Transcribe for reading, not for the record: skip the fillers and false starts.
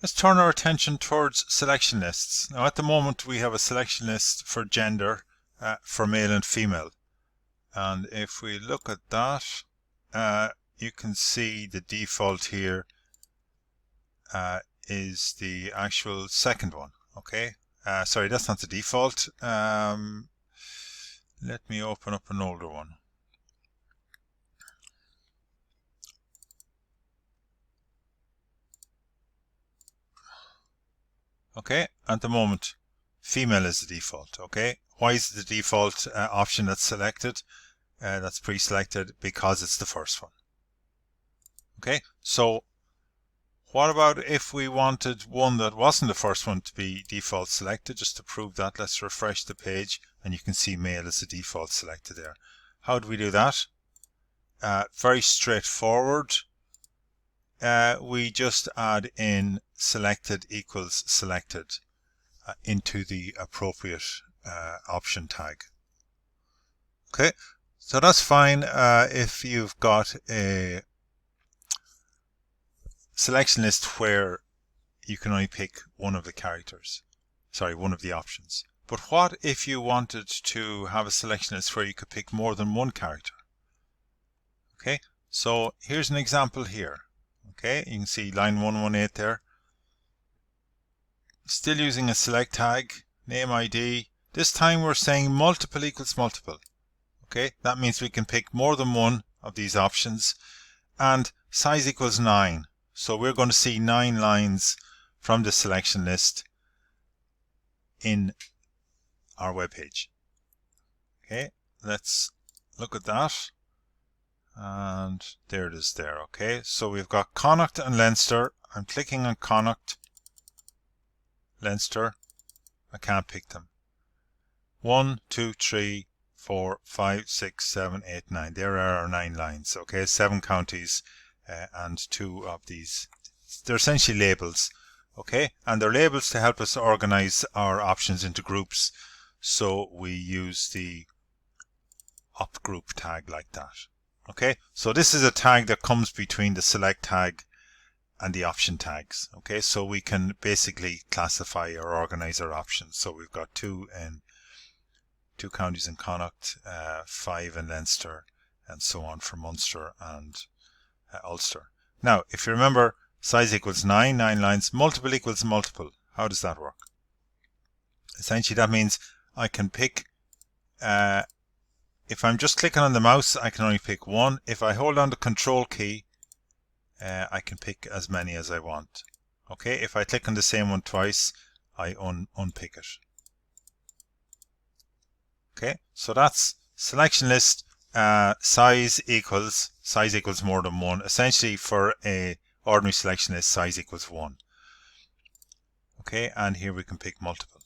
Let's turn our attention towards selection lists. Now at the moment we have a selection list for gender for male and female, and if we look at that, you can see the default here is the actual second one. Okay, sorry, that's not the default. Let me open up an older one. Okay, at the moment female is the default. Okay, why is it the default option that's selected, that's pre-selected? Because it's the first one. Okay, so what about if we wanted one that wasn't the first one to be default selected? Just to prove that, let's refresh the page and you can see male is the default selected there. How do we do that? Very straightforward. We just add in selected equals selected into the appropriate option tag. Okay, so that's fine if you've got a selection list where you can only pick one of the characters, sorry, one of the options. But what if you wanted to have a selection list where you could pick more than one character? Okay, so here's an example here. Okay, you can see line 118 there. Still using a select tag, name ID. This time we're saying multiple equals multiple. Okay, that means we can pick more than one of these options, and size equals 9. So we're going to see 9 lines from the selection list in our web page. Okay, let's look at that. And there it is there. Okay, so we've got Connacht and Leinster. I'm clicking on Connacht, Leinster. I can't pick them. 1, 2, 3, 4, 5, 6, 7, 8, 9. There are our 9 lines. Okay, 7 counties and 2 of these. They're essentially labels. Okay, and they're labels to help us organize our options into groups. So we use the up group tag like that. Okay, so this is a tag that comes between the select tag and the option tags. Okay, so we can basically classify or organize our options. So we've got 2 counties in Connacht, 5 in Leinster, and so on for Munster and Ulster. Now, if you remember, size equals 9, 9 lines, multiple equals multiple. How does that work? Essentially, that means I can pick, if I'm just clicking on the mouse, I can only pick one. If I hold on the control key, I can pick as many as I want. Okay, if I click on the same one twice, I unpick it. Okay, so that's selection list. Size equals more than 1. Essentially, for a ordinary selection list, size equals 1. Okay, and here we can pick multiple.